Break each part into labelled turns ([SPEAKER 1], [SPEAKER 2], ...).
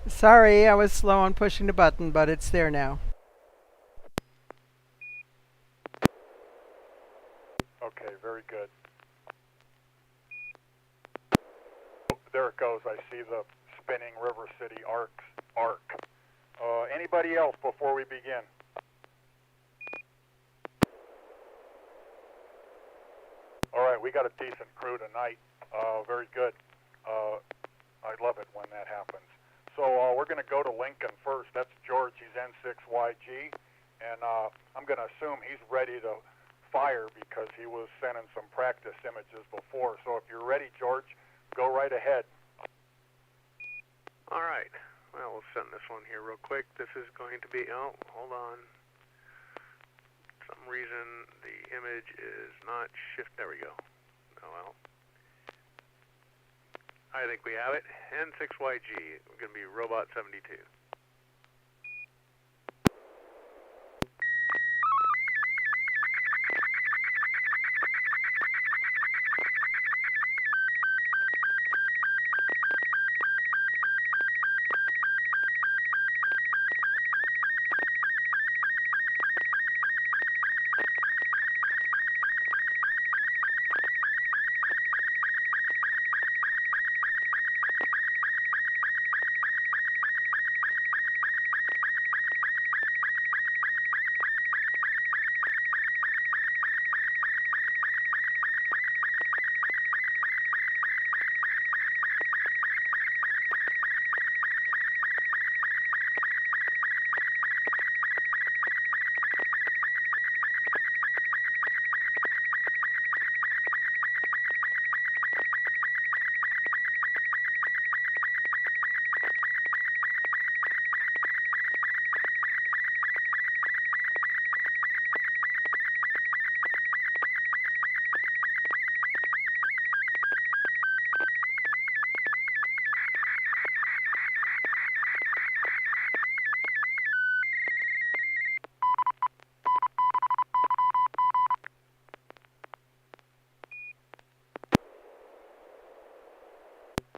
[SPEAKER 1] Sorry, I was slow on pushing the button, but it's there now.
[SPEAKER 2] Okay, very good. There it goes. I see the spinning River City arc. Anybody else before we begin? All right, we got a decent crew tonight. Very good. I love it when that happens. So we're going to go to Lincoln first. That's George. He's N6YG. And I'm going to assume he's ready to fire because he was sending some practice images before. So if you're ready, George, go right ahead.
[SPEAKER 3] All right. Well, we'll send this one here real quick. This is going to be, oh, hold on. For some reason, the image is not shift. There we go. Oh, well. I think we have it. N6YG. We're going to be Robot 72.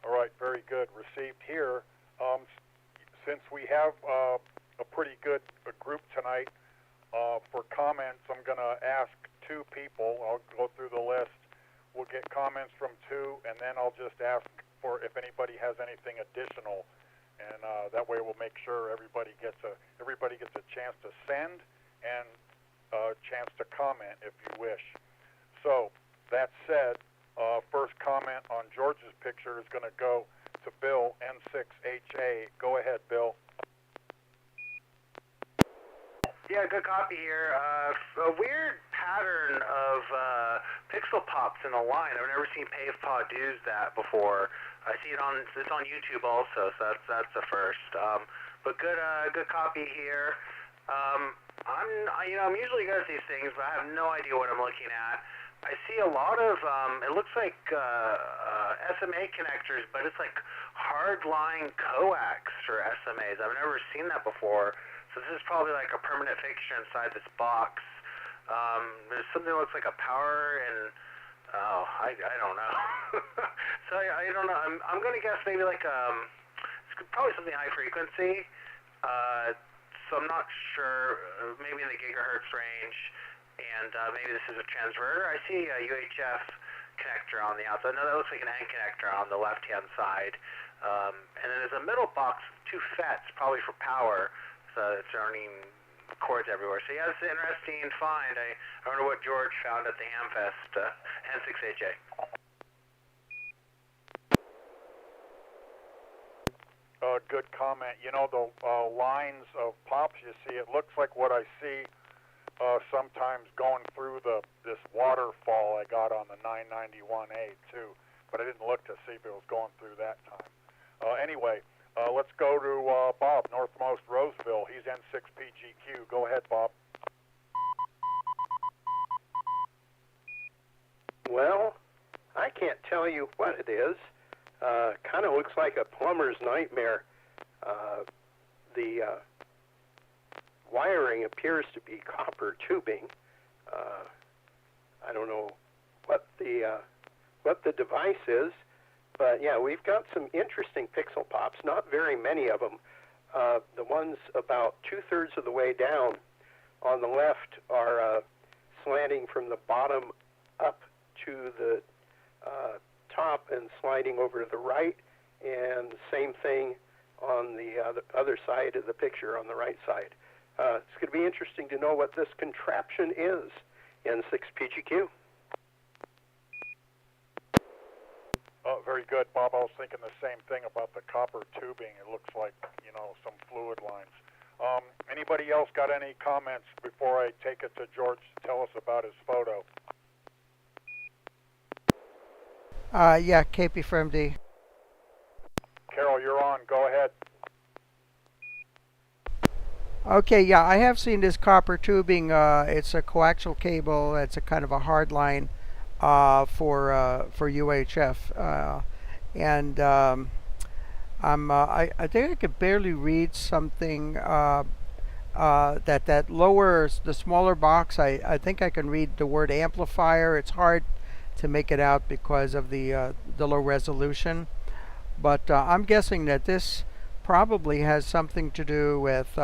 [SPEAKER 2] All right, very good. Received here. Since we have a pretty good group tonight, for comments, I'm going to ask two people. I'll go through the list. We'll get comments from two, and then I'll just ask for if anybody has anything additional, and that way we'll make sure everybody gets a chance to send and a chance to comment if you wish. So that said, first comment on George's picture is going to go to Bill, N6HA. Go ahead, Bill.
[SPEAKER 3] Yeah, good copy here. A weird pattern of pixel pops in a line. I've never seen PavePaw do that before. I see it's on YouTube also, so that's the first. But good copy here. I'm usually good at these things, but I have no idea what I'm looking at. I see a lot of it looks like SMA connectors, but it's like hard-line coax for SMAs. I've never seen that before. So this is probably like a permanent fixture inside this box. There's something that looks like a power and I don't know. So I don't know. I'm gonna guess maybe like it's probably something high frequency. So I'm not sure. Maybe in the gigahertz range, and maybe this is a transverter. I see a UHF connector on the outside. No, that looks like an N connector on the left-hand side. And then there's a middle box with two FETs, probably for power. So it's running cords everywhere. So yeah, it's an interesting find. I don't know what George found at the Hamfest, N6HA.
[SPEAKER 2] Good comment. You know, the lines of pops you see, it looks like what I see sometimes going through this waterfall I got on the 991A too, but I didn't look to see if it was going through that time. Anyway, let's go to Bob, Northmost Roseville. He's N6PGQ. Go ahead, Bob.
[SPEAKER 4] Well, I can't tell you what it is. Kind of looks like a plumber's nightmare. The wiring appears to be copper tubing. I don't know what the device is, But yeah, we've got some interesting pixel pops, not very many of them. The ones about 2/3 of the way down on the left are slanting from the bottom up to the top and sliding over to the right, and same thing on the other side of the picture on the right side. It's going to be interesting to know what this contraption is, N6PGQ.
[SPEAKER 2] Oh, very good, Bob. I was thinking the same thing about the copper tubing. It looks like, you know, some fluid lines. Anybody else got any comments before I take it to George to tell us about his photo?
[SPEAKER 1] Yeah, KP for MD.
[SPEAKER 2] Carol, you're on. Go ahead.
[SPEAKER 1] Okay, yeah, I have seen this copper tubing. It's a coaxial cable. It's a kind of a hard line for UHF, and I think I could barely read something that lower, the smaller box. I think I can read the word amplifier. It's hard to make it out because of the low resolution, but I'm guessing that this probably has something to do with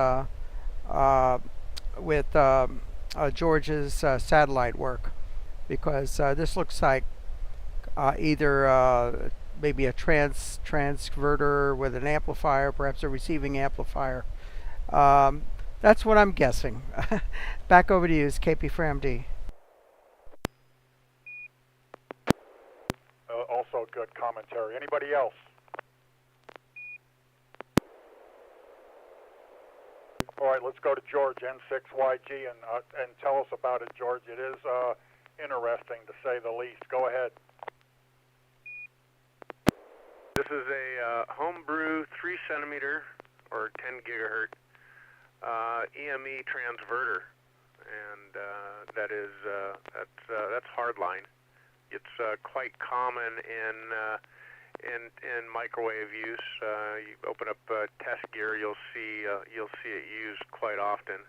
[SPEAKER 1] George's satellite work, because this looks like either maybe a transverter with an amplifier, perhaps a receiving amplifier. That's what I'm guessing. Back over to you, KP for MD.
[SPEAKER 2] Also good commentary. Anybody else? All right, let's go to George, N6YG, and tell us about it, George. It is interesting, to say the least. Go ahead.
[SPEAKER 3] This is a homebrew 3 centimeter or 10 gigahertz EME transverter, and that's hardline. It's quite common in microwave use. You open up test gear, you'll see it used quite often.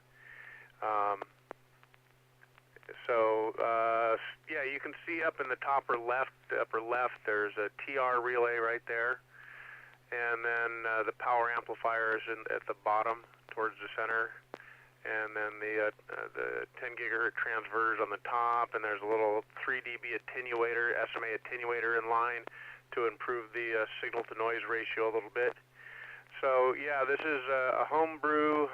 [SPEAKER 3] Yeah, you can see up in the upper left, there's a TR relay right there, and then the power amplifier is at the bottom towards the center, and then the 10 gigahertz transverters on the top, and there's a little 3 dB attenuator, SMA attenuator in line to improve the signal to noise ratio a little bit. So yeah, this is a homebrew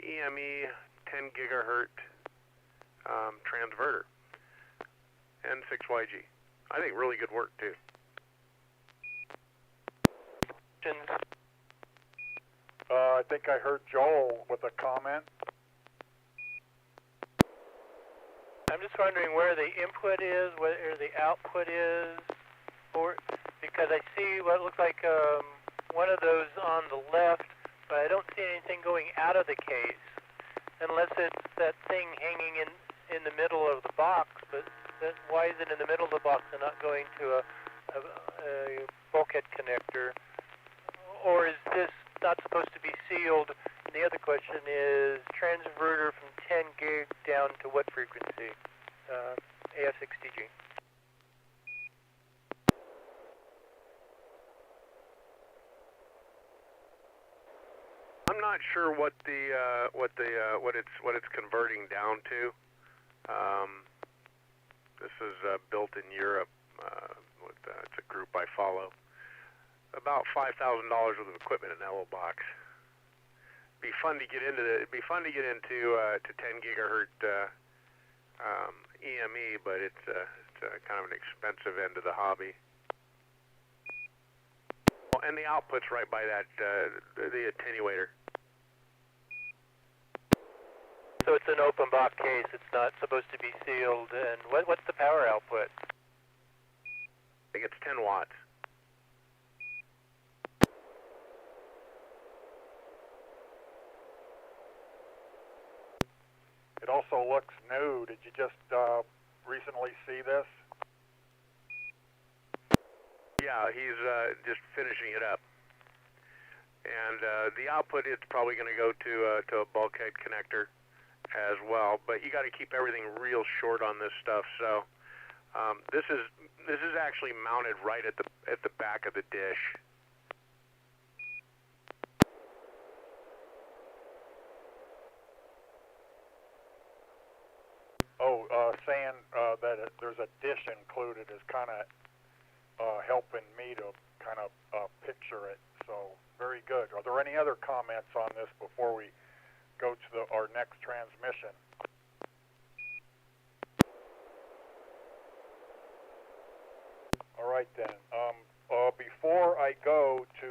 [SPEAKER 3] EME 10 gigahertz transverter, N6YG. I think really good work too.
[SPEAKER 2] I think I heard Joel with a comment.
[SPEAKER 5] I'm just wondering where the input is, where the output is, because I see what looks like one of those on the left, but I don't see anything going out of the case, unless it's that thing hanging in the middle of the box. But why is it in the middle of the box and not going to a bulkhead connector? Or is this not supposed to be sealed? And the other question is transverter from 10 gig down to what frequency? AF6TG.
[SPEAKER 3] I'm not sure what it's converting down to. This is built in Europe. It's a group I follow. About $5,000 worth of equipment in that little box. Be fun to get into to 10 gigahertz EME, but it's kind of an expensive end of the hobby. Oh, and the output's right by that the attenuator.
[SPEAKER 5] So it's an open box case. It's not supposed to be sealed. And what's the power output?
[SPEAKER 3] I think it's 10 watts.
[SPEAKER 2] It also looks new. Did you just recently see this?
[SPEAKER 3] Yeah, he's just finishing it up. And the output, it's probably going to go to a bulkhead connector as well. But you got to keep everything real short on this stuff. So This is actually mounted right at the back of the dish.
[SPEAKER 2] Oh, saying that there's a dish included is kind of helping me to kind of picture it. So very good. Are there any other comments on this before we go to our next transmission? All right then. Before I go to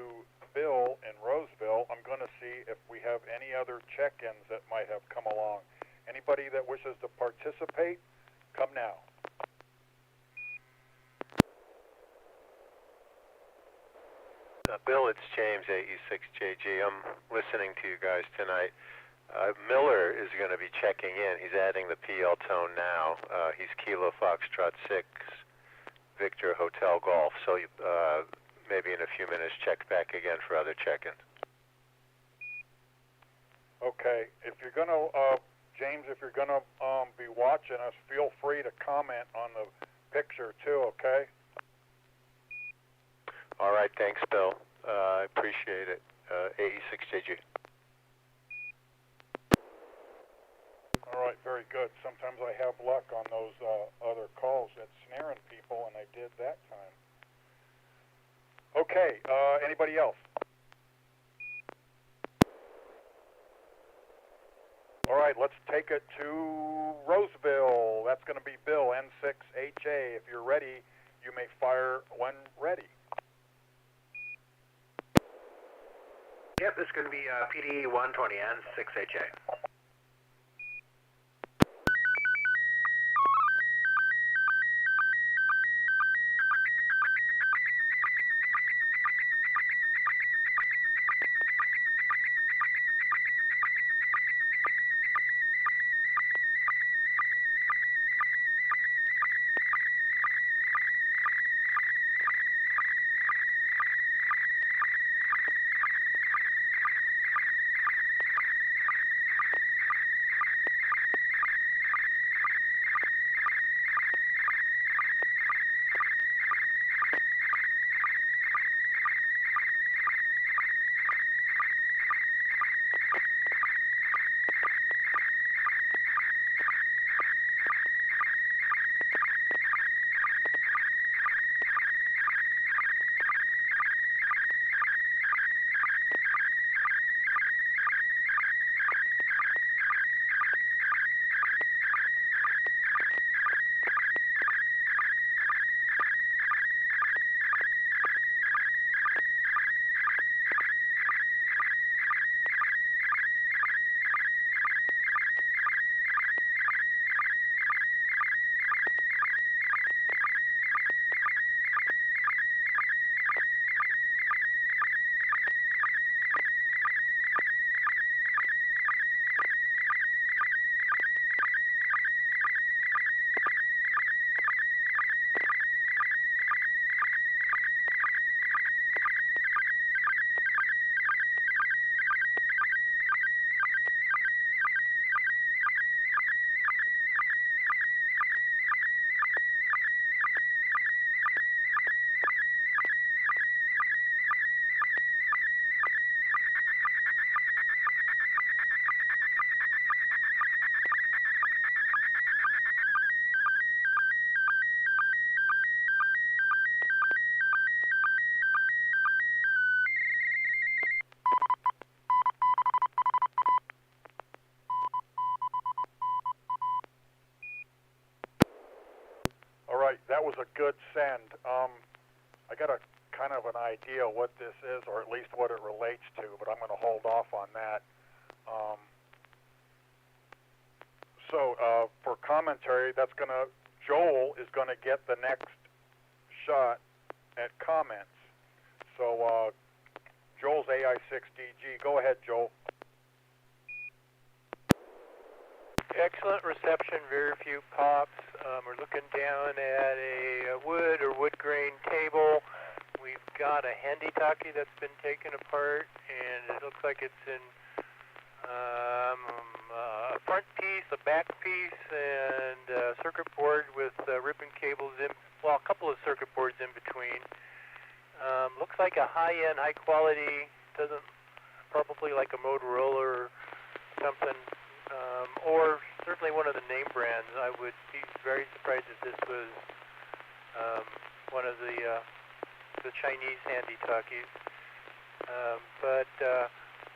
[SPEAKER 2] Bill in Roseville, I'm going to see if we have any other check-ins that might have come along. Anybody that wishes to participate, come now.
[SPEAKER 6] Bill, it's James, AE6JG. I'm listening to you guys tonight. Miller is going to be checking in. He's adding the PL tone now. He's Kilo Foxtrot 6, Victor Hotel Golf. So maybe in a few minutes, check back again for other check-ins.
[SPEAKER 2] Okay. If you're going to, James, if you're going to be watching us, feel free to comment on the picture too, okay?
[SPEAKER 6] All right, thanks, Bill. I appreciate it. AE6JG.
[SPEAKER 2] All right, very good. Sometimes I have luck on those other calls at snaring people, and I did that time. Okay, anybody else? All right, let's take it to Roseville. That's going to be Bill, N6HA. If you're ready, you may fire when ready.
[SPEAKER 3] Yep, this is going to be PD 120 N6HA.
[SPEAKER 2] All right, that was a good send. I got a kind of an idea what this is, or at least what it relates to, but I'm going to hold off on that. For commentary, Joel is going to get the next shot at comments. So Joel's AI6DG. Go ahead, Joel.
[SPEAKER 5] Excellent reception, very few pops. We're looking down at a wood or wood grain table. We've got a handy-talkie that's been taken apart, and it looks like it's in a front piece, a back piece, and a circuit board with ribbon cables in, well, a couple of circuit boards in between. Looks like a high-end, high-quality, doesn't, probably like a Motorola or something, or certainly one of the name brands. I would be very surprised if this was one of the Chinese handy-talkies.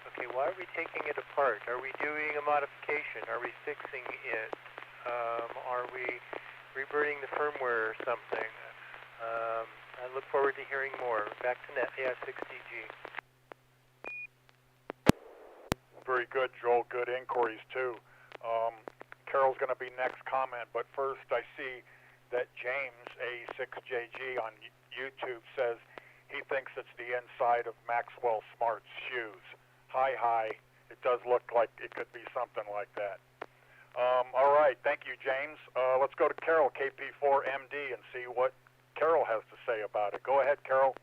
[SPEAKER 5] Okay, why are we taking it apart? Are we doing a modification? Are we fixing it? Are we reverting the firmware or something? I look forward to hearing more. Back to Net AS6DG.
[SPEAKER 2] Very good, Joel. Good inquiries, too. Carol's going to be next comment, but first I see that James, A6JG on YouTube, says he thinks it's the inside of Maxwell Smart's shoes. Hi. It does look like it could be something like that. All right. Thank you, James. Let's go to Carol, KP4MD, and see what Carol has to say about it. Go ahead, Carol.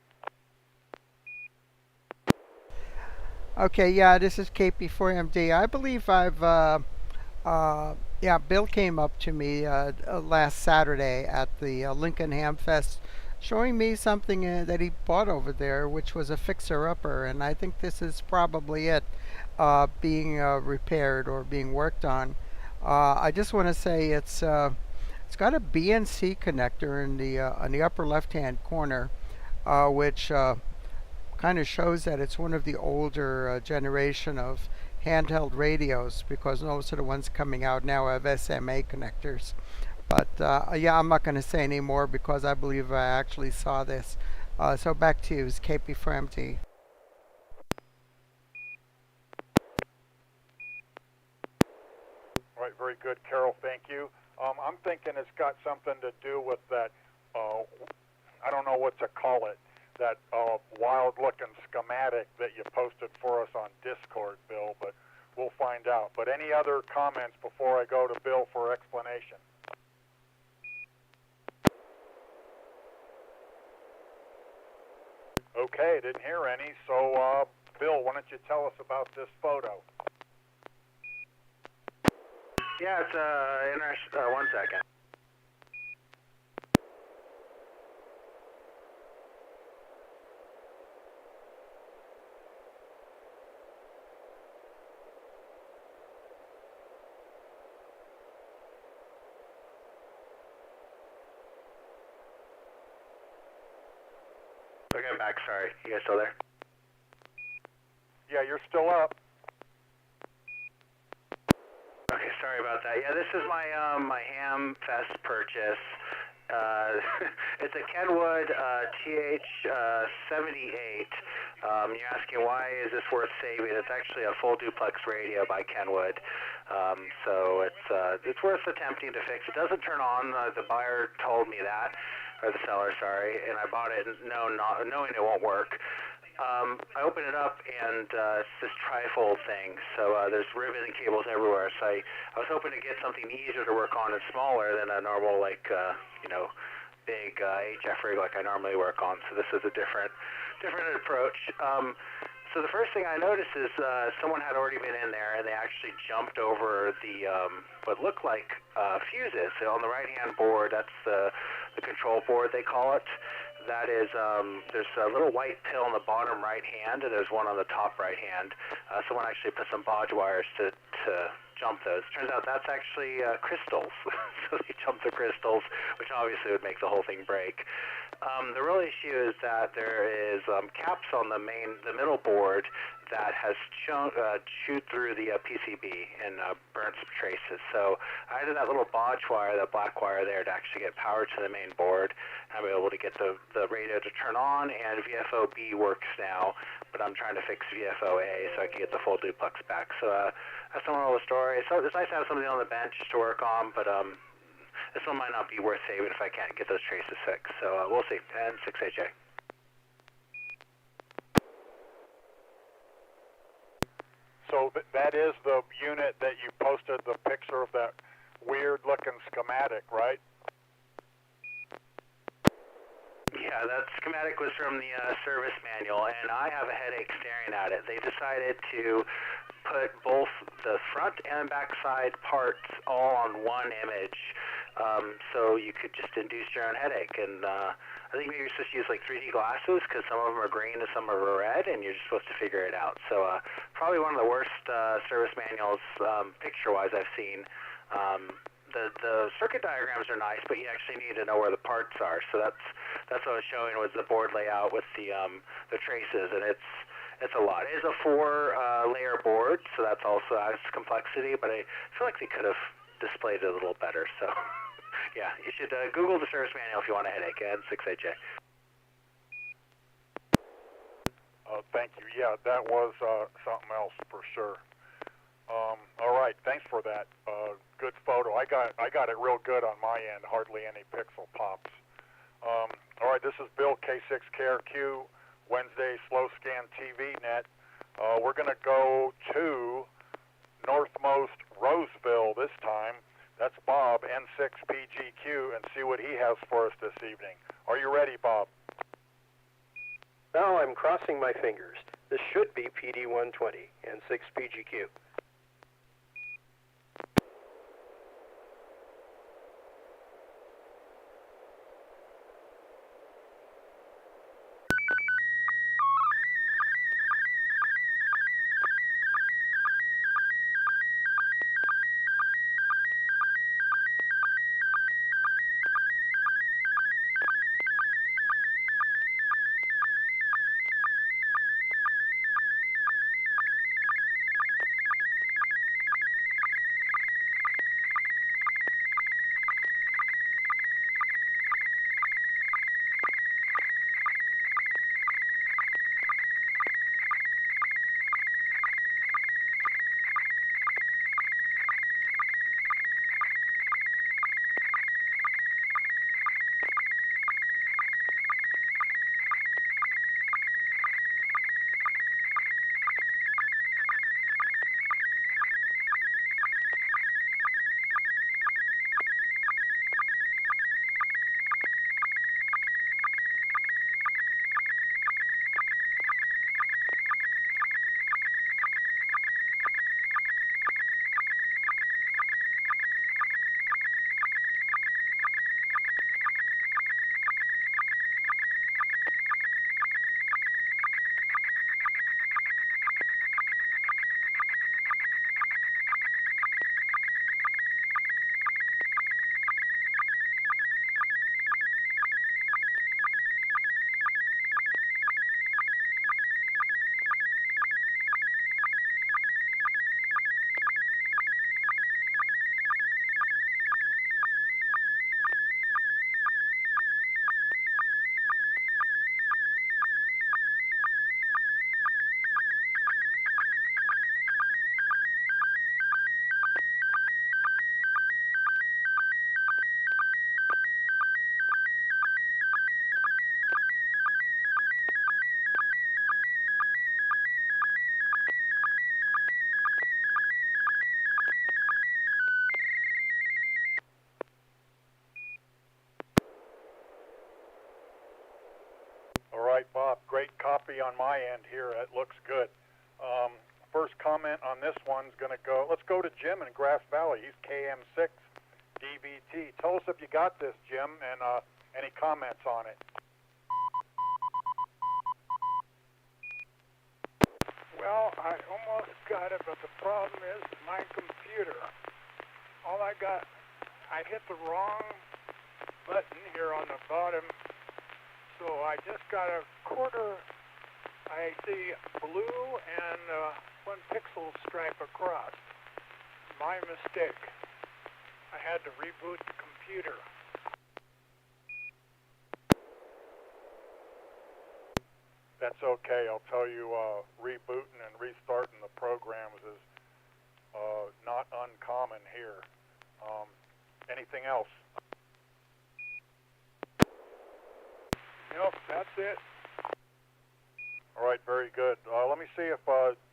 [SPEAKER 1] Okay, yeah, this is KP4MD. I believe Bill came up to me last Saturday at the Lincoln Ham Fest showing me something that he bought over there, which was a fixer-upper, and I think this is probably it being repaired or being worked on. I just want to say it's got a BNC connector in the on the upper left-hand corner, which kind of shows that it's one of the older generation of handheld radios, because most of the ones coming out now have SMA connectors. But yeah, I'm not going to say any more because I believe I actually saw this. So back to you, it's KP4MD.
[SPEAKER 2] All right, very good, Carol. Thank you. I'm thinking it's got something to do with that, I don't know what to call it, that wild-looking schematic that you posted for us on Discord, Bill, but we'll find out. But any other comments before I go to Bill for explanation? Okay, didn't hear any. So, Bill, why don't you tell us about this photo?
[SPEAKER 3] Yeah, it's interesting. 1 second. Okay, I'm back. Sorry. You guys still there?
[SPEAKER 2] Yeah, you're still up.
[SPEAKER 3] Okay, sorry about that. Yeah, this is my my Ham Fest purchase. It's a Kenwood TH78. You're asking why is this worth saving? It's actually a full duplex radio by Kenwood. So it's worth attempting to fix. It doesn't turn on. The buyer told me that, or the seller, sorry, and I bought it knowing it won't work. I open it up and it's this trifold thing, so there's ribbon and cables everywhere. So I was hoping to get something easier to work on and smaller than a normal, like big HF rig like I normally work on. So this is a different approach. So the first thing I noticed is someone had already been in there and they actually jumped over the what looked like fuses. So on the right-hand board, that's the control board they call it. That is, there's a little white pill on the bottom right hand, and there's one on the top right hand. Someone actually put some bodge wires to jump those. Turns out that's actually crystals. So they jumped the crystals, which obviously would make the whole thing break. The real issue is that there is caps on the middle board that has chewed through the PCB and burnt some traces. So I added that little bodge wire, that black wire there, to actually get power to the main board. I'm able to get the radio to turn on, and VFO-B works now, but I'm trying to fix VFO-A so I can get the full duplex back. So that's the moral of the story. So it's nice to have something on the bench to work on, but this one might not be worth saving if I can't get those traces fixed. So we'll see. N6NA.
[SPEAKER 2] So that is the unit that you posted the picture of, that weird-looking schematic, right?
[SPEAKER 3] Yeah, Yeah, that schematic was from the service manual, and I have a headache staring at it. They decided to put both the front and back side parts all on one image, so you could just induce your own headache. And I think maybe you're supposed to use like 3D glasses because some of them are green and some are red, and you're just supposed to figure it out. So probably one of the worst service manuals picture-wise I've seen. The circuit diagrams are nice, but you actually need to know where the parts are. So that's what I was showing was the board layout with the traces, and it's a lot. It is a 4-layer board, so that's also adds complexity. But I feel like they could have displayed it a little better. So yeah, you should Google the service manual if you want a headache. N6NA.
[SPEAKER 2] Thank you. Yeah, that was something else for sure. All right, thanks for that. Good photo. I got it real good on my end. Hardly any pixel pops. All right, this is Bill K6KRQ, Wednesday Slow Scan TV Net. We're going to go to northmost Roseville this time. That's Bob, N6PGQ, and see what he has for us this evening. Are you ready, Bob?
[SPEAKER 4] Now I'm crossing my fingers. This should be PD120 and 6PGQ.
[SPEAKER 2] All right, Bob, great copy on my end here. It looks good. First comment on this one's going to go, let's go to Jim in Grass Valley. He's KM6 DVT. Tell us if you got this, Jim, and any comments on it.
[SPEAKER 7] Well, I almost got it, but the problem is my computer. I hit the wrong button here on the bottom, so I just got a quarter. I see blue and 1 pixel stripe across. My mistake. I had to reboot the computer.
[SPEAKER 2] That's okay. I'll tell you, rebooting and restarting the programs is not uncommon here. Anything else?
[SPEAKER 7] Nope, that's it.
[SPEAKER 2] All right, very good. Let me see if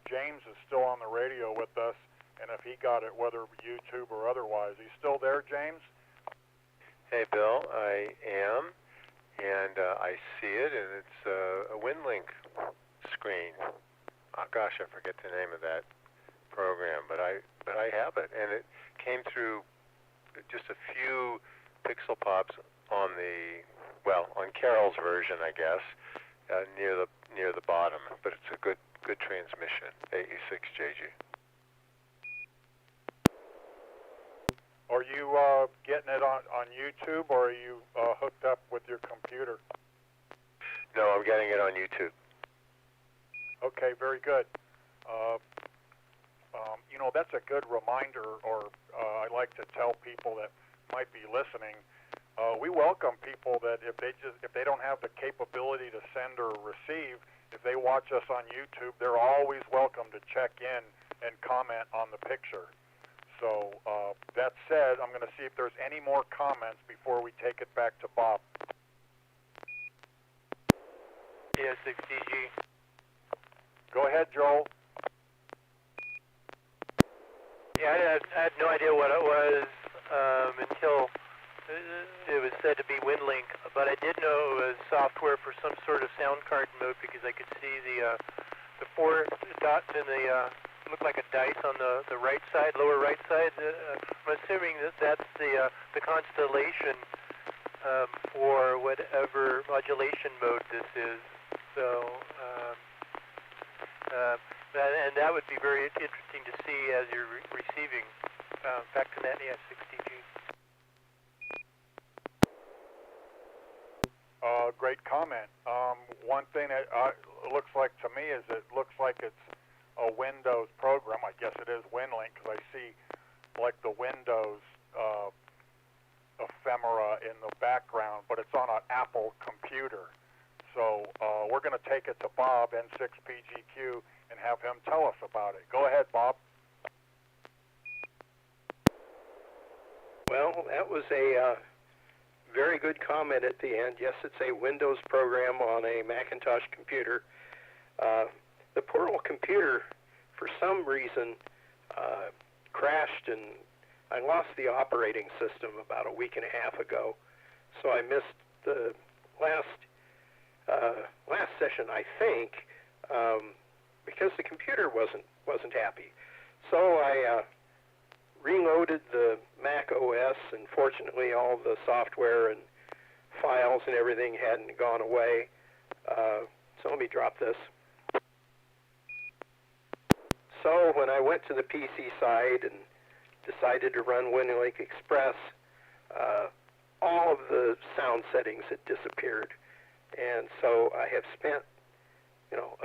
[SPEAKER 2] James is still on the radio with us, and if he got it, whether YouTube or otherwise. He's still there, James?
[SPEAKER 6] Hey, Bill, I am. and I see it, and it's a WinLink screen. Oh gosh, I forget the name of that program, but I have it, and it came through just a few pixel pops on on Carol's version, I guess, near the bottom. But it's a good transmission, AE6JG.
[SPEAKER 2] Are you getting it on YouTube, or are you hooked up with your computer?
[SPEAKER 6] No, I'm getting it on YouTube.
[SPEAKER 2] Okay, very good. That's a good reminder, or I like to tell people that might be listening. We welcome people that if they don't have the capability to send or receive, if they watch us on YouTube, they're always welcome to check in and comment on the picture. So that said, I'm going to see if there's any more comments before we take it back to Bob.
[SPEAKER 5] Yeah, 6DG.
[SPEAKER 2] Go ahead, Joel.
[SPEAKER 5] Yeah, I had no idea what it was until it was said to be WinLink, but I did know it was software for some sort of sound card mode because I could see the four dots in the looked like a dice on the right side, lower right side. I'm assuming that's the constellation for whatever modulation mode this is. So. And that would be very interesting to see as you're receiving back to N6NA SSTV.
[SPEAKER 2] Great comment. One thing that looks like to me is it looks like it's a Windows program. I guess it is WinLink because I see like the Windows ephemera in the background, but it's on an Apple computer. So we're going to take it to Bob, N6PGQ, and have him tell us about it. Go ahead, Bob.
[SPEAKER 4] Well, that was a very good comment at the end. Yes, it's a Windows program on a Macintosh computer. The portable computer, for some reason, crashed, and I lost the operating system about a week and a half ago. So I missed the last session, I think, because the computer wasn't happy. So I reloaded the Mac OS, and fortunately all the software and files and everything hadn't gone away. So let me drop this. So when I went to the PC side and decided to run WinLink Express, all of the sound settings had disappeared. And so I have spent,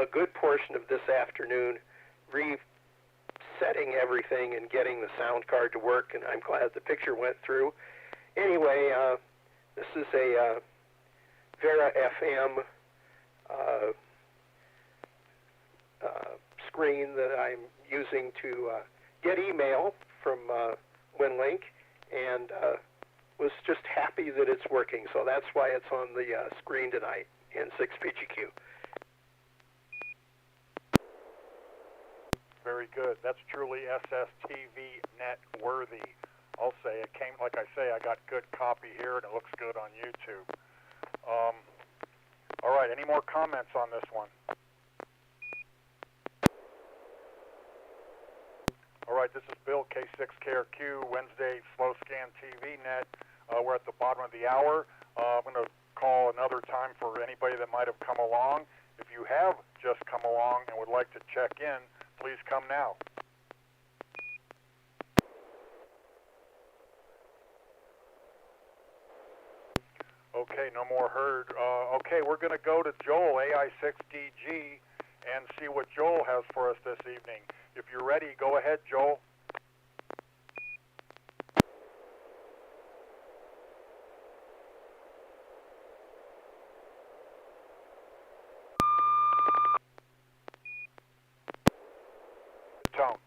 [SPEAKER 4] a good portion of this afternoon resetting everything and getting the sound card to work, and I'm glad the picture went through. Anyway, this is a Vera FM screen that I'm using to get email from WinLink, and was just happy that it's working. So that's why it's on the screen tonight in N6PGQ.
[SPEAKER 2] Very good. That's truly SSTV Net worthy. I'll say it came, like I say, I got good copy here, and it looks good on YouTube. All right, any more comments on this one? All right, this is Bill, K6KRQ, Wednesday Slow Scan TV Net. We're at the bottom of the hour. I'm going to call another time for anybody that might have come along. If you have just come along and would like to check in, please come now. Okay, no more heard. Okay, we're going to go to Joel, AI6DG, and see what Joel has for us this evening. If you're ready, go ahead, Joel. Tone.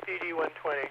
[SPEAKER 5] PD 120.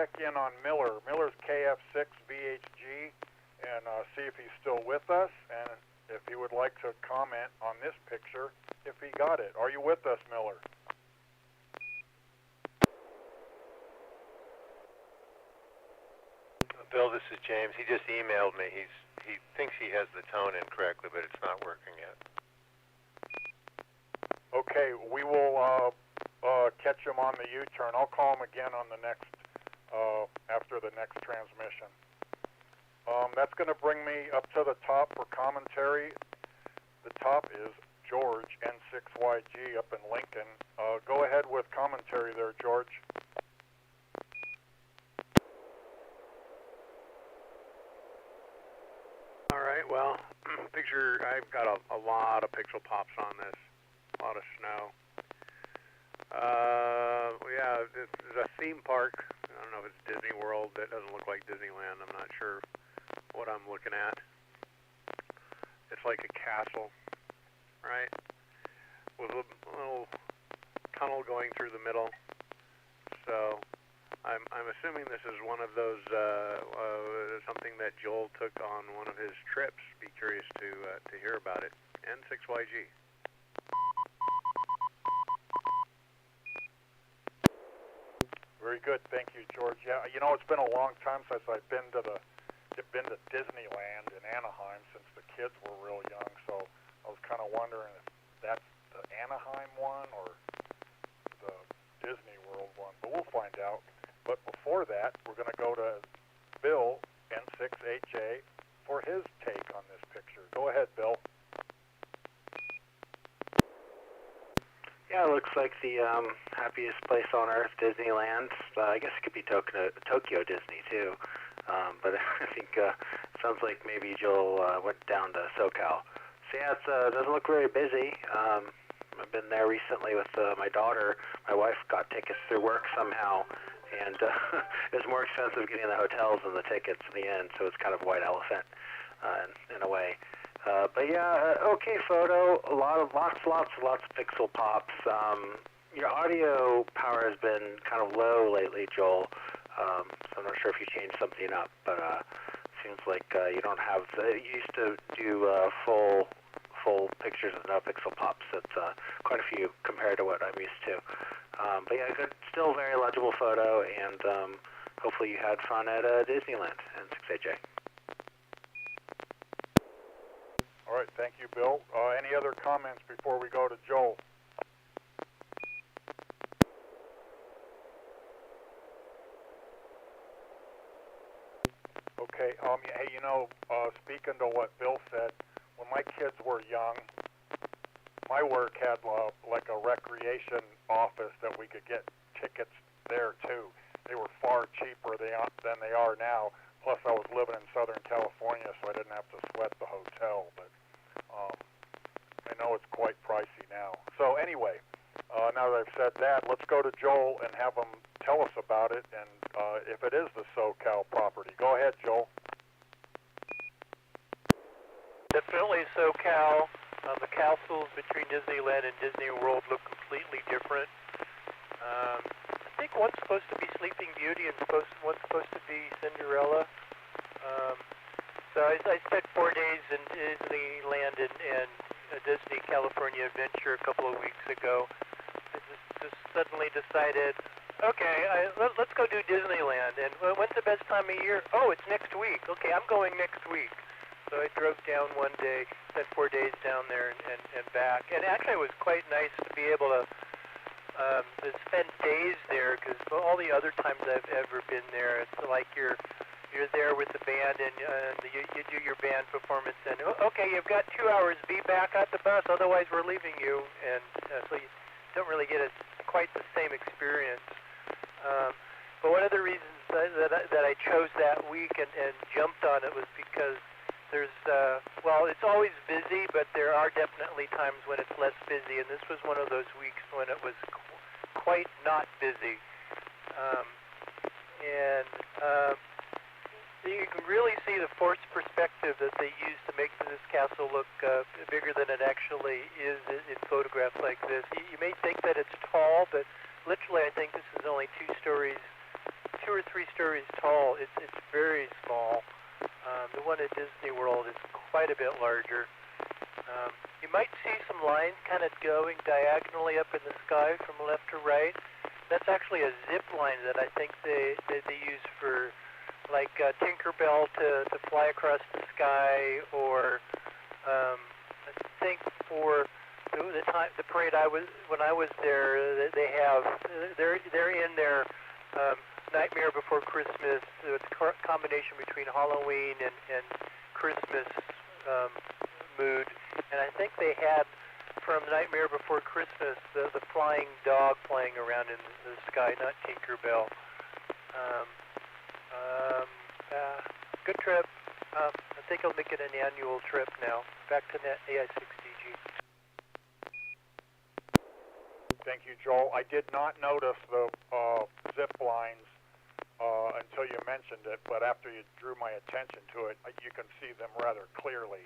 [SPEAKER 2] check in on Miller. Miller's KF6VHG, and see if he's still with us, and if he would like to comment on this picture, if he got it. Are you with us, Miller?
[SPEAKER 6] Bill, this is James. He just emailed me. He thinks he has the tone in correctly, but it's not working yet.
[SPEAKER 2] Okay, we will catch him on the U-turn. I'll call him again on the next, after the next transmission. That's going to bring me up to the top for commentary. The top is George, N6YG, up in Lincoln. Go ahead with commentary there, George.
[SPEAKER 8] All right, well, I've got a lot of pixel pops on this, a lot of snow. Yeah, this is a theme park. I don't know if it's Disney World. That doesn't look like Disneyland. I'm not sure what I'm looking at. It's like a castle, right? With a little tunnel going through the middle. So I'm assuming this is one of those something that Joel took on one of his trips. Be curious to hear about it. N6YG.
[SPEAKER 2] Very good, thank you, George. Yeah, you know, it's been a long time since I've been to Disneyland in Anaheim since the kids were real young. So I was kind of wondering if that's the Anaheim one or the Disney World one, but we'll find out. But before that, we're going to go to Bill, N6HA, for his take on this picture. Go ahead, Bill.
[SPEAKER 3] Yeah, it looks like the happiest place on earth, Disneyland. I guess it could be Tokyo Disney, too. But I think sounds like maybe Joel went down to SoCal. So yeah, it doesn't look very busy. I've been there recently with my daughter. My wife got tickets through work somehow, and it's more expensive getting the hotels than the tickets in the end, so it's kind of a white elephant in a way. But yeah, okay photo. Lots of pixel pops. Your audio power has been kind of low lately, Joel. So I'm not sure if you changed something up, but seems like you don't have. You used to do full pictures with no pixel pops. It's quite a few compared to what I'm used to. But yeah, good, still very legible photo, and hopefully you had fun at Disneyland and 6AJ.
[SPEAKER 2] All right, thank you, Bill. Any other comments before we go to Joel? Okay, hey, you know, speaking to what Bill said, when my kids were young, my work had like a recreation office that we could get tickets there too. They were far cheaper than they are now. Plus, I was living in Southern California, so I didn't have to sweat the hotel. But I know it's quite pricey now. So anyway, now that I've said that, let's go to Joel and have him tell us about it and if it is the SoCal property. Go ahead, Joel.
[SPEAKER 5] Definitely SoCal. The castles between Disneyland and Disney World look completely different. I think one's supposed to be Sleeping Beauty and one's supposed to be Cinderella. So I spent 4 days in Disneyland and Disney California Adventure a couple of weeks ago. I just suddenly decided, okay, let's go do Disneyland. And when's the best time of year? Oh, it's next week. Okay, I'm going next week. So I drove down one day, spent 4 days down there and back. And actually it was quite nice to be able to spend days there, because all the other times I've ever been there, it's like you're there with the band and you do your band performance and okay, you've got 2 hours, be back at the bus, otherwise we're leaving you, and so you don't really get quite the same experience. But one of the reasons that I chose that week and jumped on it was because there's well, it's always busy, but there are definitely times when it's less busy, and this was one of those weeks when it was quite not busy. You can really see the forced perspective that they use to make this castle look bigger than it actually is in photographs like this. You may think that it's tall, but literally I think this is only 2 stories 2 or 3 stories tall. It's very small. The one at Disney World is quite a bit larger. You might see some lines kind of going diagonally up in the sky from left to right. That's actually a zip line that I think they use for like Tinkerbell to fly across the sky, or I think for the parade when I was there, they're in their Nightmare Before Christmas. So it's a combination between Halloween and Christmas mood, and I think they had from Nightmare Before Christmas the flying dog flying around in the sky, not Tinkerbell. Good trip. I think I'll make it an annual trip now. Back to Net AI6DG.
[SPEAKER 2] Thank you, Joel. I did not notice the zip lines until you mentioned it, but after you drew my attention to it, you can see them rather clearly.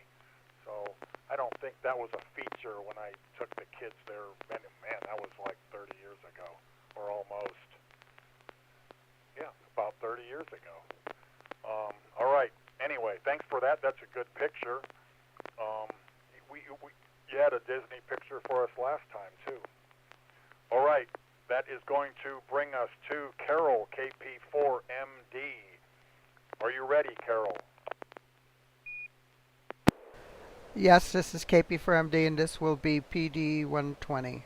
[SPEAKER 2] So I don't think that was a feature when I took the kids there. Man, that was like 30 years ago, or almost. Yeah, about 30 years ago. All right. Anyway, thanks for that. That's a good picture. You had a Disney picture for us last time, too. All right. That is going to bring us to Carol, KP4MD. Are you ready, Carol?
[SPEAKER 1] Yes, this is KP4MD, and this will be PD 120.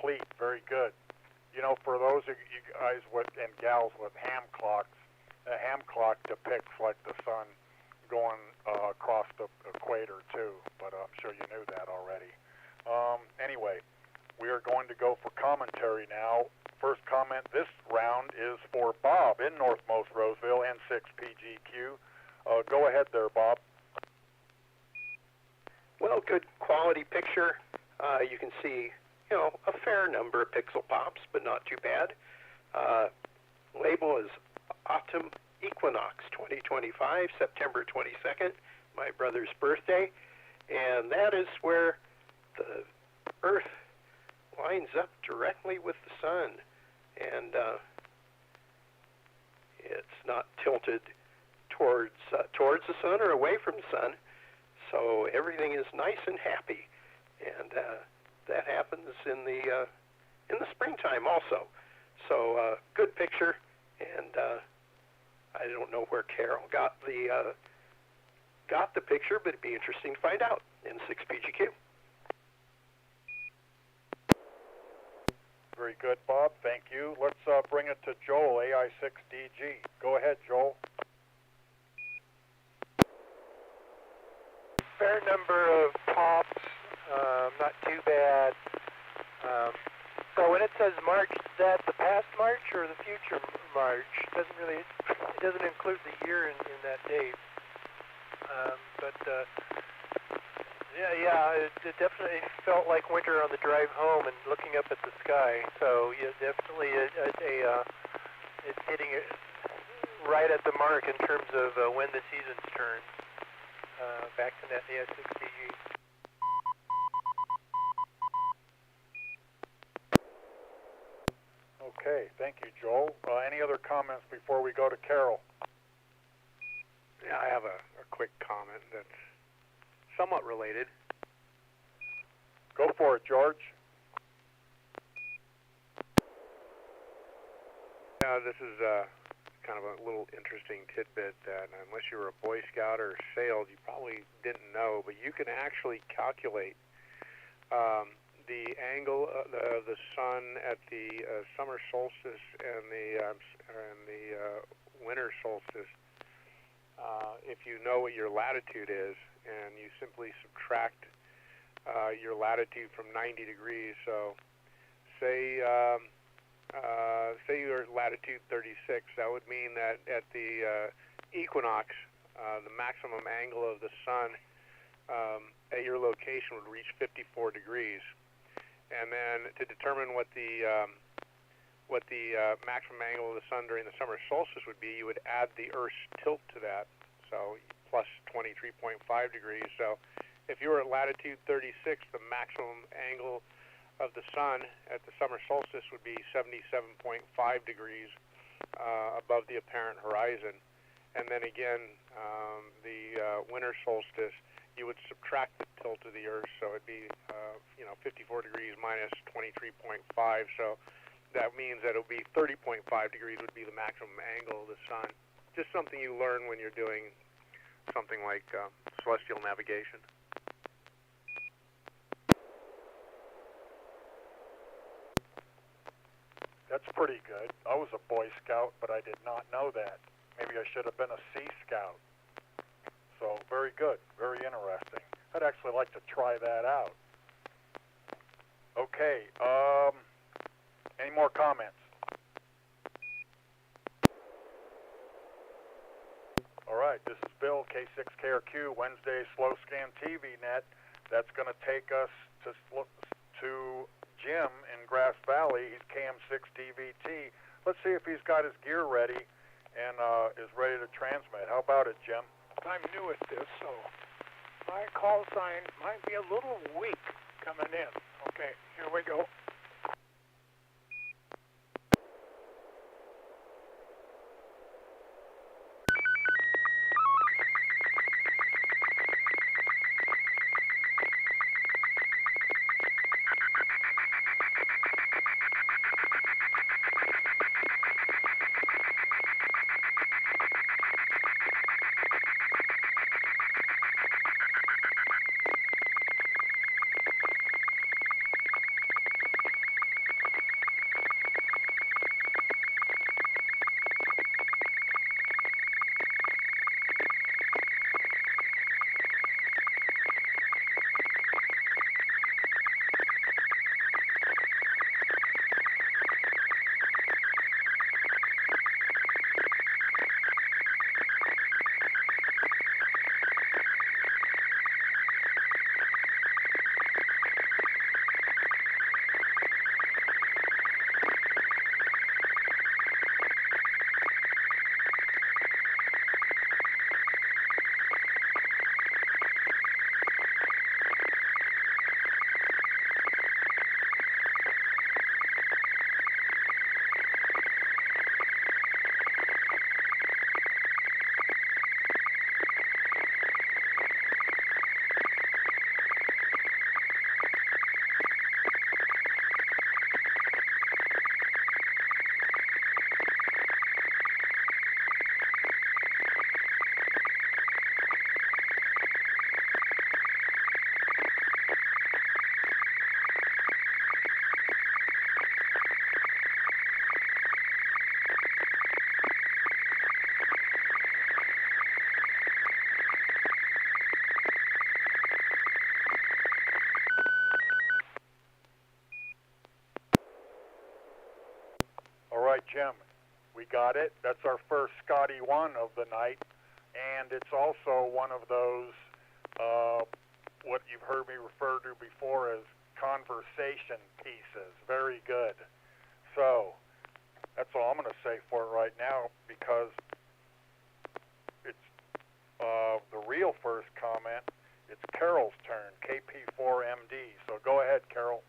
[SPEAKER 2] complete. Very good. You know, for those of you guys and gals with ham clocks, a ham clock depicts like the sun going across the equator too, but I'm sure you knew that already. Anyway, we are going to go for commentary now. First comment this round is for Bob in Northmost Roseville, N6PGQ. Go ahead there, Bob.
[SPEAKER 4] Well, good quality picture. You can see, you know, a fair number of pixel pops, but not too bad. Label is Autumn Equinox 2025, September 22nd, my brother's birthday. And that is where the Earth lines up directly with the sun. And it's not tilted towards the sun or away from the sun. So everything is nice and happy. And that happens in in the springtime also. So good picture, and I don't know where Carol got the picture, but it'd be interesting to find out. N6PGQ.
[SPEAKER 2] Very good, Bob. Thank you. Let's bring it to Joel, AI6DG. Go ahead, Joel.
[SPEAKER 5] Fair number of pops, not too bad. So when it says March, is that the past March or the future March? It doesn't include the year in that date. It definitely felt like winter on the drive home and looking up at the sky. So yeah, definitely it's hitting it right at the mark in terms of when the seasons turn. Back to that AS6DG.
[SPEAKER 2] Okay, thank you, Joel. Any other comments before we go to Carol?
[SPEAKER 8] Yeah, I have a quick comment that's somewhat related.
[SPEAKER 2] Go for it, George.
[SPEAKER 8] This is kind of a little interesting tidbit that unless you were a Boy Scout or sailed, you probably didn't know, but you can actually calculate the angle of the sun at the summer solstice and the winter solstice if you know what your latitude is, and you simply subtract your latitude from 90 degrees. So say you're at latitude 36, that would mean that at the equinox, the maximum angle of the sun at your location would reach 54 degrees. And then to determine what the maximum angle of the sun during the summer solstice would be, you would add the Earth's tilt to that, so plus 23.5 degrees. So if you were at latitude 36, the maximum angle of the sun at the summer solstice would be 77.5 degrees above the apparent horizon. And then again, the winter solstice, you would subtract the tilt of the Earth, so it'd be 54 degrees minus 23.5. So that means that it would be 30.5 degrees would be the maximum angle of the sun. Just something you learn when you're doing something like celestial navigation.
[SPEAKER 2] That's pretty good. I was a Boy Scout, but I did not know that. Maybe I should have been a Sea Scout. So very good, very interesting. I'd actually like to try that out. Okay, any more comments? All right, this is Bill, K6KRQ, Wednesday Slow Scan TV Net. That's going to take us to Jim in Grass Valley. He's KM6DVT. Let's see if he's got his gear ready and is ready to transmit. How about it, Jim?
[SPEAKER 7] I'm new at this, so my call sign might be a little weak coming in. Okay, here we go.
[SPEAKER 2] Jim, we got it. That's our first Scotty 1 of the night, and it's also one of those, what you've heard me refer to before as conversation pieces. Very good. So, that's all I'm going to say for it right now, because it's the real first comment. It's Carol's turn, KP4MD. So go ahead, Carol.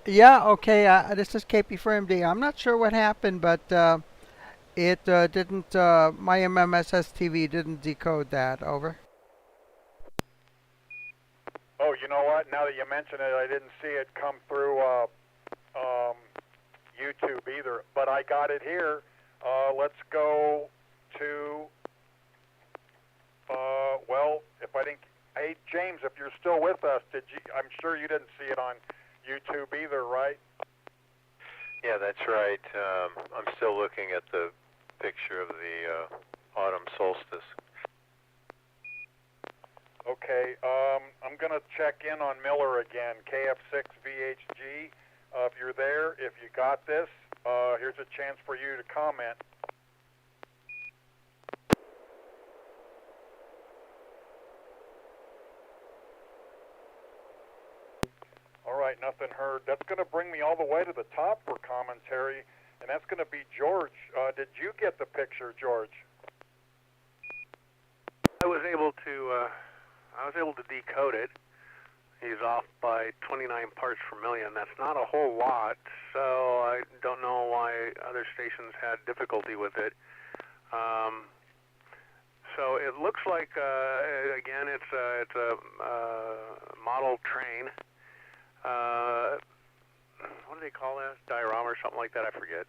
[SPEAKER 1] Yeah, okay. This is KP4MD. I'm not sure what happened, but it didn't. My MMSSTV didn't decode that. Over.
[SPEAKER 2] Oh, you know what? Now that you mention it, I didn't see it come through YouTube either, but I got it here. Let's go to, well, if I didn't, hey, James, if you're still with us, I'm sure you didn't see it on YouTube either, right?
[SPEAKER 6] Yeah, that's right. I'm still looking at the picture of the autumn solstice.
[SPEAKER 2] Okay, I'm going to check in on Miller again, KF6VHG. If you're there, if you got this, here's a chance for you to comment. All right, nothing heard. That's going to bring me all the way to the top for commentary, and that's going to be George. Did you get the picture, George?
[SPEAKER 8] I was able to decode it. He's off by 29 parts per million. That's not a whole lot, so I don't know why other stations had difficulty with it. So it looks like, again, it's a model train. What do they call that? Diorama or something like that? I forget.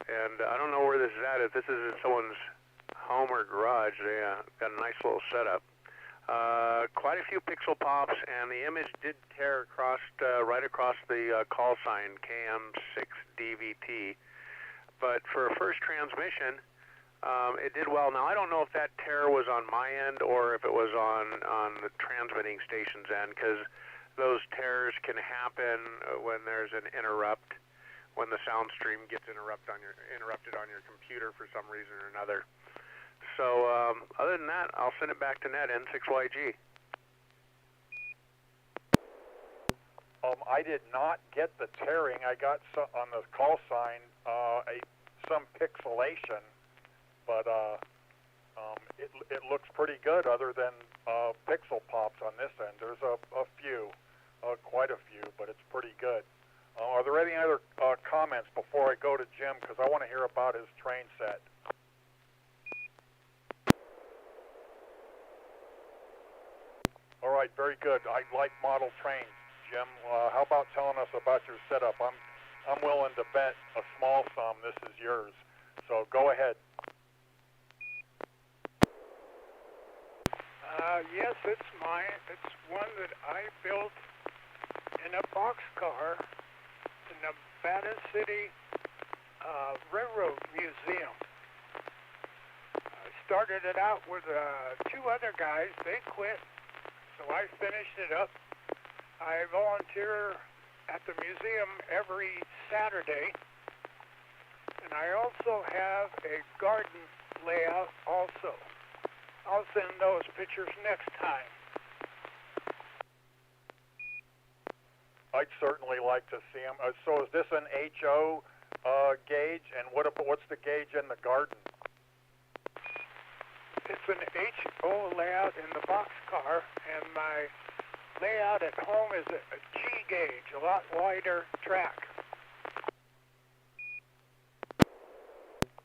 [SPEAKER 8] And I don't know where this is at. If this is in someone's home or garage, they got a nice little setup. Quite a few pixel pops, and the image did tear across, right across the call sign, KM6DVT. But for a first transmission, it did well. Now, I don't know if that tear was on my end or if it was on the transmitting station's end, because those tears can happen when there's an interrupt, when the sound stream gets interrupted on your computer for some reason or another. So other than that, I'll send it back to net, N6YG.
[SPEAKER 2] I did not get the tearing. I got on the call sign some pixelation, but it looks pretty good other than pixel pops on this end. There's a few, quite a few, but it's pretty good. Are there any other comments before I go to Jim, because I want to hear about his train set? All right, very good. I like model trains, Jim. How about telling us about your setup? I'm willing to bet a small sum this is yours. So go ahead.
[SPEAKER 7] Yes, it's mine. It's one that I built in a boxcar in the Nevada City Railroad Museum. I started it out with two other guys. They quit, so I finished it up. I volunteer at the museum every Saturday, and I also have a garden layout also. I'll send those pictures next time.
[SPEAKER 2] I'd certainly like to see them. So is this an HO gauge, and what's the gauge in the garden?
[SPEAKER 7] It's an HO layout in the boxcar, and my layout at home is a G gauge, a lot wider track.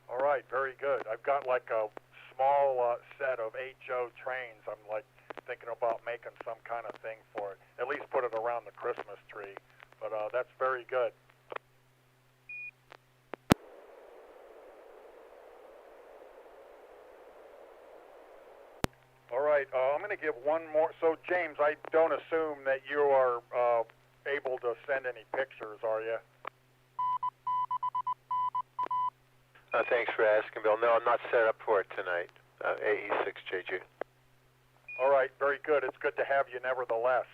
[SPEAKER 2] All right, very good. I've got like a small set of HO trains. I'm like thinking about making some kind of thing for it. At least put it around the Christmas tree. But that's very good. All right, I'm going to give one more. So, James, I don't assume that you are able to send any pictures, are you?
[SPEAKER 6] Thanks for asking, Bill. No, I'm not set up for it tonight. AE6JG.
[SPEAKER 2] All right, very good. It's good to have you nevertheless.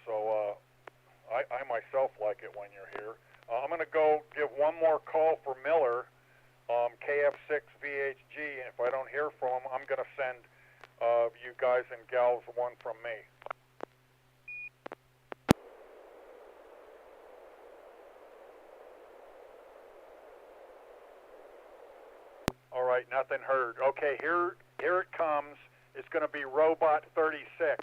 [SPEAKER 2] So yourself like it when you're here. I'm going to go give one more call for Miller, KF6VHG, and if I don't hear from him, I'm going to send you guys and gals one from me. All right, nothing heard. Okay, here it comes. It's going to be Robot 36.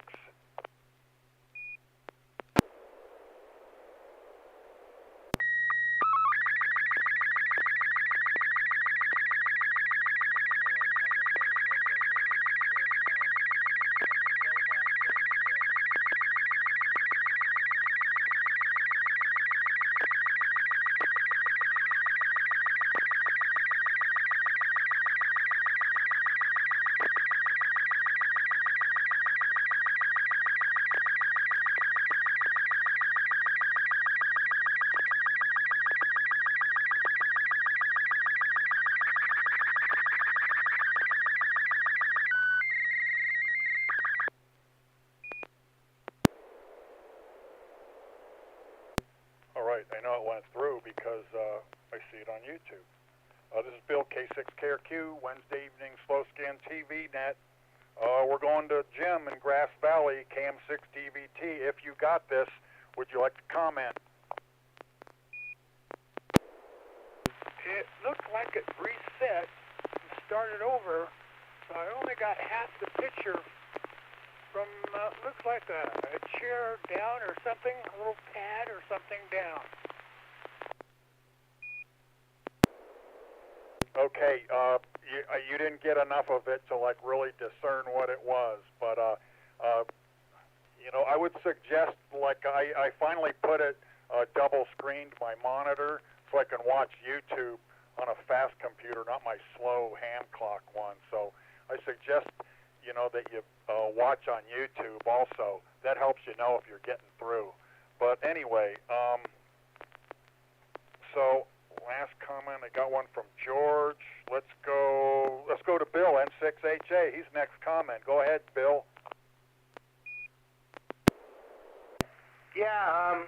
[SPEAKER 2] All right, I know it went through because I see it on YouTube. This is Bill, K6KRQ, Wednesday evening Slow Scan TV Net. We're going to Jim in Grass Valley, KM6DVT. If you got this, would you like to comment?
[SPEAKER 7] It looked like it reset and started over, so I only got half the picture from, looks like a chair down or something, a little pad or something down.
[SPEAKER 2] Okay, you didn't get enough of it to like really discern what it was, but you know, I would suggest, like, I finally put it double screened my monitor so I can watch YouTube on a fast computer, not my slow hand clock one. So I suggest, you know, that you watch on YouTube also. That helps you know if you're getting through. But anyway, so last comment, I got one from George. Let's go to Bill, N6HA. He's next comment. Go ahead, Bill.
[SPEAKER 3] Yeah,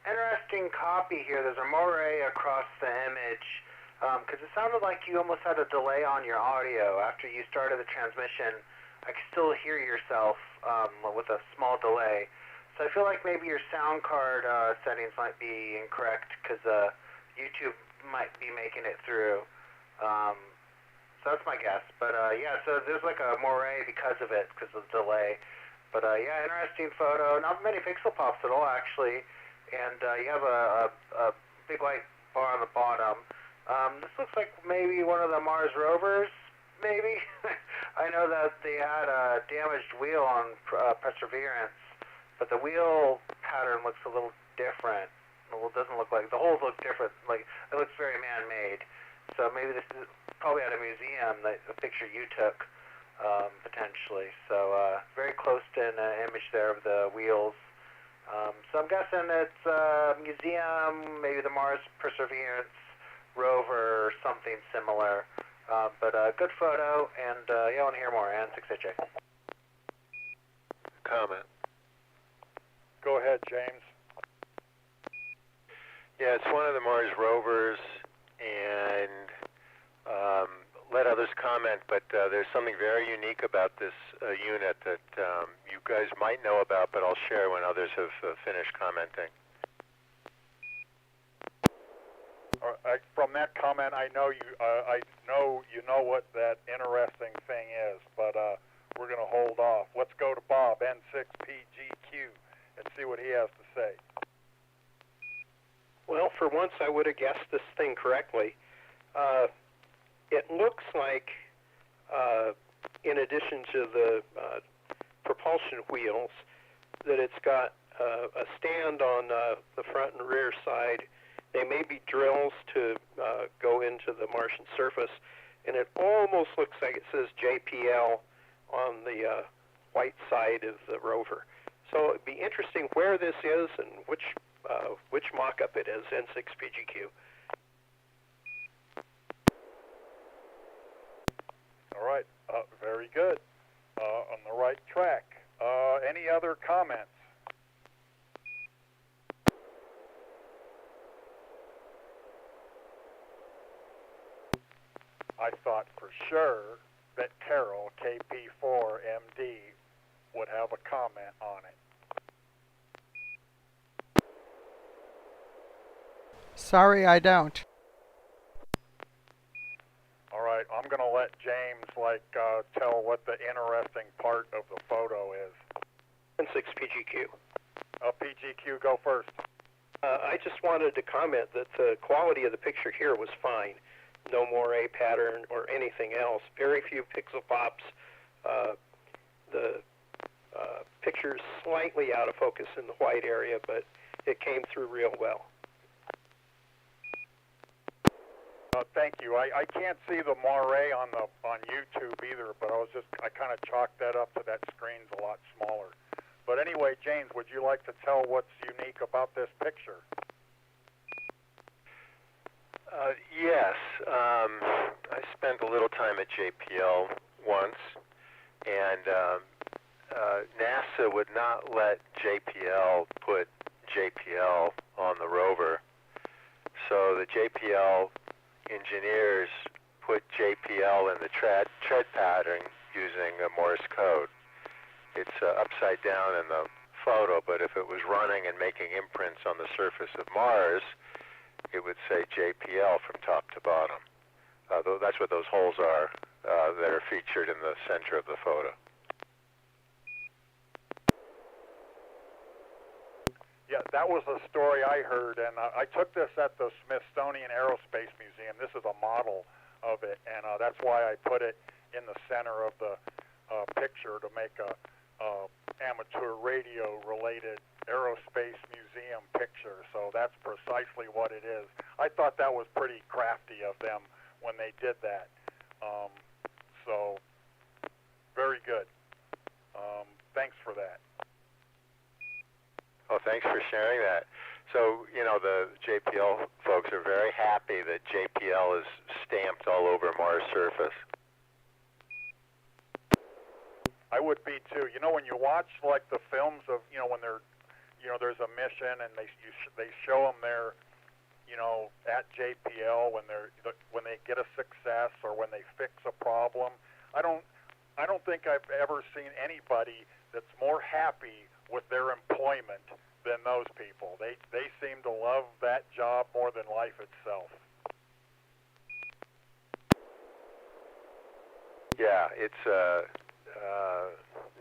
[SPEAKER 3] interesting copy here. There's a moire across the image, because it sounded like you almost had a delay on your audio. After you started the transmission, I could still hear yourself with a small delay. So I feel like maybe your sound card settings might be incorrect, because YouTube might be making it through. So that's my guess. But yeah, so there's like a moire because of it, because of the delay. But yeah, interesting photo. Not many pixel pops at all, actually. And you have a big white bar on the bottom. This looks like maybe one of the Mars rovers, maybe. I know that they had a damaged wheel on Perseverance, but the wheel pattern looks a little different. Well, it doesn't look like, the holes look different. Like, it looks very man-made. So maybe this is probably at a museum, the picture you took, potentially. So very close to an image there of the wheels. So I'm guessing it's a museum, maybe the Mars Perseverance rover or something similar. But good photo, and yeah, I want to hear more. N6HA.
[SPEAKER 6] Comment.
[SPEAKER 2] Go ahead, James.
[SPEAKER 6] Yeah, it's one of the Mars rovers, and let others comment, but there's something very unique about this unit that you guys might know about, but I'll share when others have finished commenting.
[SPEAKER 2] From that comment, I know you know what that interesting thing is, but we're going to hold off. Let's go to Bob, N6PGQ, and see what he has to say.
[SPEAKER 4] Well, for once I would have guessed this thing correctly. It looks like, in addition to the propulsion wheels, that it's got a stand on the front and rear side. They may be drills to go into the Martian surface, and it almost looks like it says JPL on the white side of the rover. So it'd be interesting where this is and which mock-up it is, N6PGQ.
[SPEAKER 2] All right, very good. On the right track. Any other comments? I thought for sure that Carol, KP4MD, would have a comment on it.
[SPEAKER 1] Sorry, I don't.
[SPEAKER 2] All right, I'm going to let James tell what the interesting part of the photo is.
[SPEAKER 4] N6 PGQ.
[SPEAKER 2] PGQ, go first.
[SPEAKER 4] I just wanted to comment that the quality of the picture here was fine. No moire pattern or anything else. Very few pixel pops. The picture's slightly out of focus in the white area, but it came through real well.
[SPEAKER 2] Thank you. I can't see the moire on YouTube either, but I kind of chalked that up to that screen's a lot smaller. But anyway, James, would you like to tell what's unique about this picture?
[SPEAKER 6] Yes. I spent a little time at JPL once, and NASA would not let JPL put JPL on the rover. So the JPL engineers put JPL in the tread pattern using a Morse code. It's upside down in the photo, but if it was running and making imprints on the surface of Mars, it would say JPL from top to bottom. That's what those holes are that are featured in the center of the photo.
[SPEAKER 2] Yeah, that was a story I heard, and I took this at the Smithsonian Aerospace Museum. This is a model of it, and that's why I put it in the center of the picture to make a amateur radio related aerospace museum picture. So that's precisely what it is. I thought that was pretty crafty of them when they did that. So very good. Thanks for that.
[SPEAKER 6] Oh, thanks for sharing that. So, the JPL folks are very happy that JPL is stamped all over Mars' surface.
[SPEAKER 2] I would be too. When you watch the films of when they're there's a mission and they show them there at JPL when they get a success or when they fix a problem. I don't think I've ever seen anybody that's more happy with their employment than those people. They seem to love that job more than life itself.
[SPEAKER 6] Yeah, it's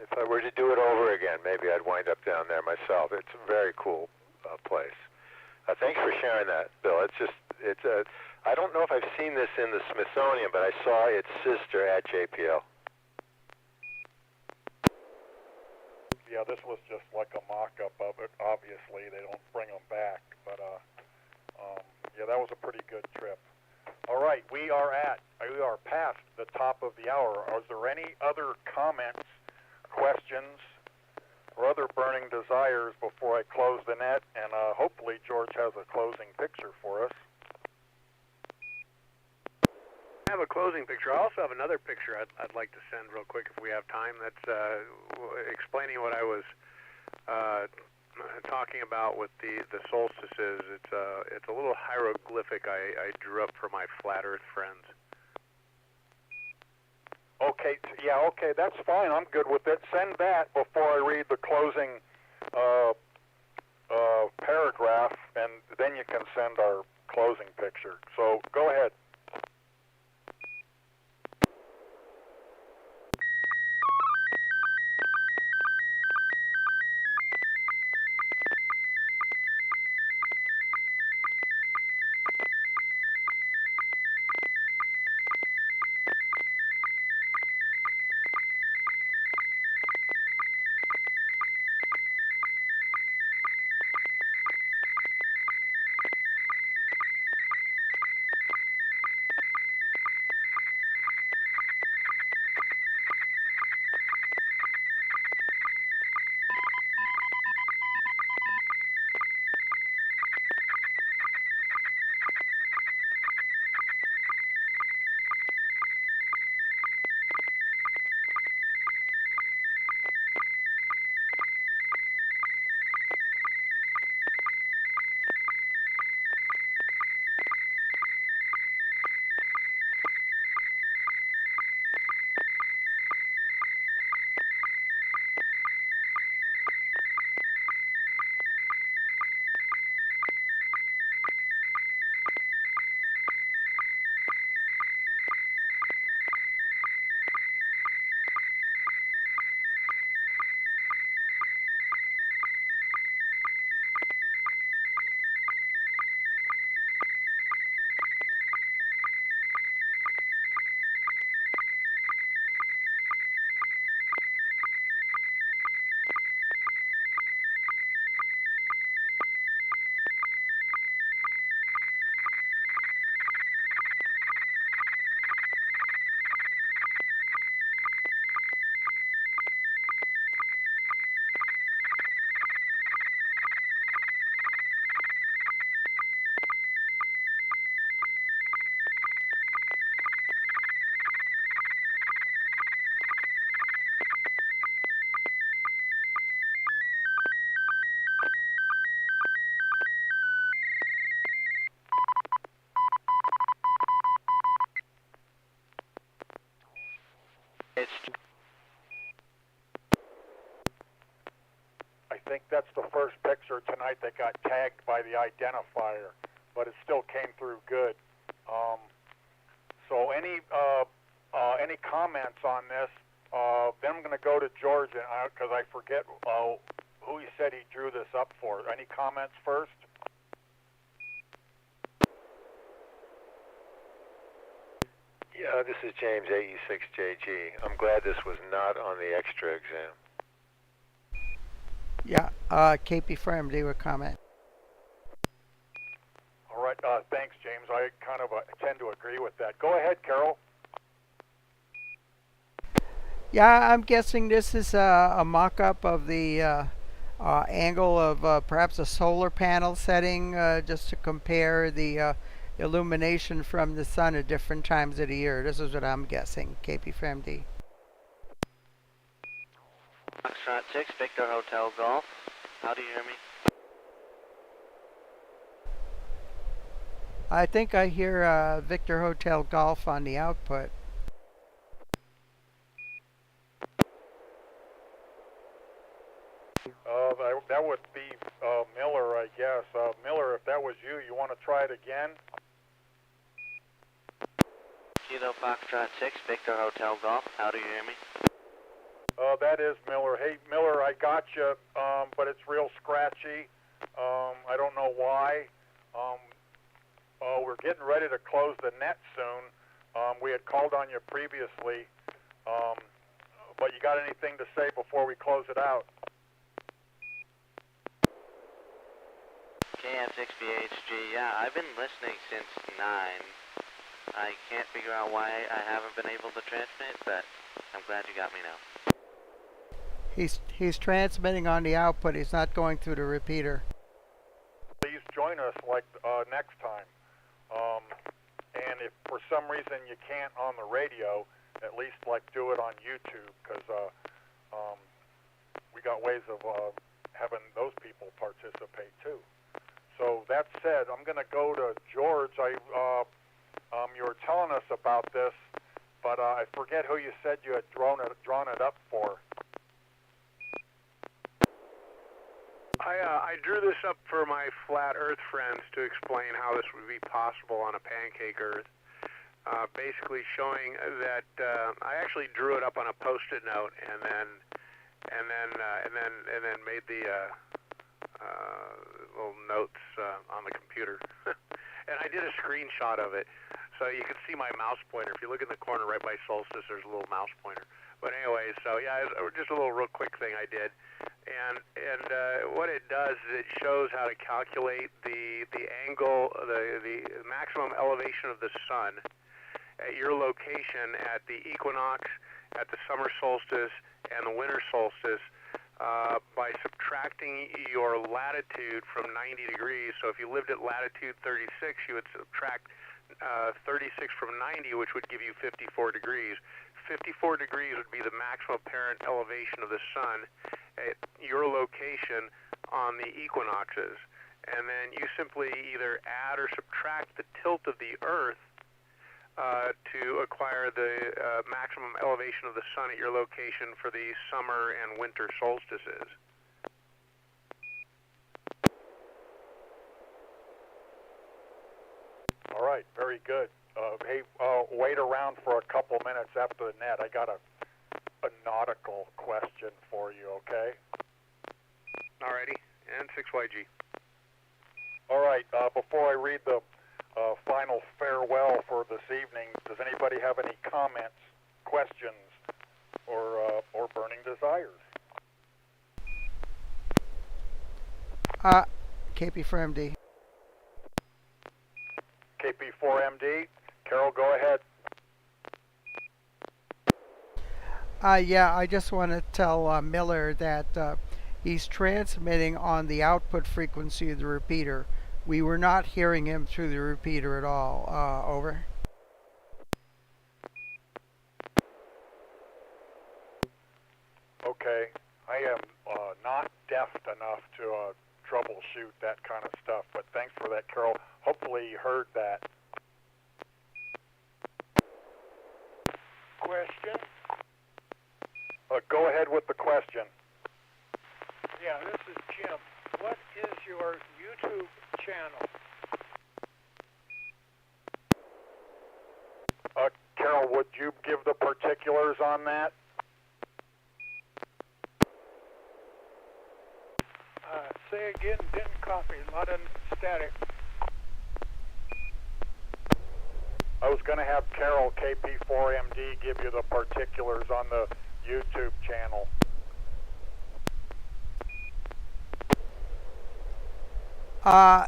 [SPEAKER 6] if I were to do it over again, maybe I'd wind up down there myself. It's a very cool place. Thanks for sharing that, Bill. I don't know if I've seen this in the Smithsonian, but I saw its sister at JPL.
[SPEAKER 2] Yeah, this was just like a mock-up of it. Obviously, they don't bring them back, but yeah, that was a pretty good trip. All right, we are past the top of the hour. Is there any other comments, questions, or other burning desires before I close the net? And hopefully George has a closing picture for us.
[SPEAKER 8] I have a closing picture. I also have another picture I'd like to send real quick if we have time. That's explaining what I was talking about with the solstices. It's a little hieroglyphic I drew up for my flat Earth friends.
[SPEAKER 2] Okay, yeah, okay, that's fine. I'm good with it. Send that before I read the closing paragraph, and then you can send our closing picture. So go ahead. the first picture tonight that got tagged by the identifier, but it still came through good. So any comments on this? Then I'm going to go to George, because I forget who he said he drew this up for. Any comments first?
[SPEAKER 6] Yeah, this is James, AE6JG. I'm glad this was not on the extra exam.
[SPEAKER 1] Yeah, KP for MD with comment.
[SPEAKER 2] All right, thanks, James. I kind of tend to agree with that. Go ahead, Carol.
[SPEAKER 1] Yeah, I'm guessing this is a mock-up of the angle of perhaps a solar panel setting, just to compare the illumination from the sun at different times of the year. This is what I'm guessing. KP for MD.
[SPEAKER 9] Foxtrot 6, Victor Hotel Golf. How do you hear me?
[SPEAKER 1] I think I hear Victor Hotel Golf on the output.
[SPEAKER 2] That would be Miller, I guess. Miller, if that was you, you want to try it again?
[SPEAKER 9] Kilo Foxtrot 6, Victor Hotel Golf. How do you hear me?
[SPEAKER 2] That is Miller. Hey, Miller, I got you, but it's real scratchy. I don't know why. We're getting ready to close the net soon. We had called on you previously, but you got anything to say before we close it out?
[SPEAKER 9] KF6BHG, yeah, I've been listening since 9. I can't figure out why I haven't been able to transmit, but I'm glad you got me now.
[SPEAKER 1] He's transmitting on the output. He's not going through the repeater.
[SPEAKER 2] Please join us next time. And if for some reason you can't on the radio, at least do it on YouTube, because we got ways of having those people participate too. So that said, I'm going to go to George. You were telling us about this, but I forget who you said you had drawn it up for.
[SPEAKER 8] I drew this up for my flat Earth friends to explain how this would be possible on a pancake Earth. Basically showing that I actually drew it up on a Post-it note and then made the little notes on the computer. And I did a screenshot of it, so you can see my mouse pointer. If you look in the corner right by Solstice, there's a little mouse pointer. But anyway, so yeah, just a little real quick thing I did. And what it does is it shows how to calculate the angle, the maximum elevation of the sun at your location at the equinox, at the summer solstice, and the winter solstice by subtracting your latitude from 90 degrees. So if you lived at latitude 36, you would subtract 36 from 90, which would give you 54 degrees. 54 degrees would be the maximum apparent elevation of the sun at your location on the equinoxes. And then you simply either add or subtract the tilt of the Earth to acquire the maximum elevation of the sun at your location for the summer and winter solstices.
[SPEAKER 2] All right, very good. Hey, wait around for a couple minutes after the net. I got a nautical question for you, okay?
[SPEAKER 8] Alrighty, N6YG.
[SPEAKER 2] All right, before I read the final farewell for this evening, does anybody have any comments, questions, or burning desires?
[SPEAKER 1] KP for MD.
[SPEAKER 2] KP4MD, Carol, go ahead.
[SPEAKER 1] Yeah, I just want to tell Miller that he's transmitting on the output frequency of the repeater. We were not hearing him through the repeater at all. Over.
[SPEAKER 2] Okay, I am not deft enough to troubleshoot that kind of stuff, but thanks for that, Carol. Hopefully you heard that.
[SPEAKER 7] Question.
[SPEAKER 2] Go ahead with the question.
[SPEAKER 7] Yeah, this is Jim. What is your YouTube channel?
[SPEAKER 2] Carol, would you give the particulars on that?
[SPEAKER 7] Say again, didn't copy. A lot of static.
[SPEAKER 2] I was going to have Carol, KP4MD, give you the particulars on the YouTube channel.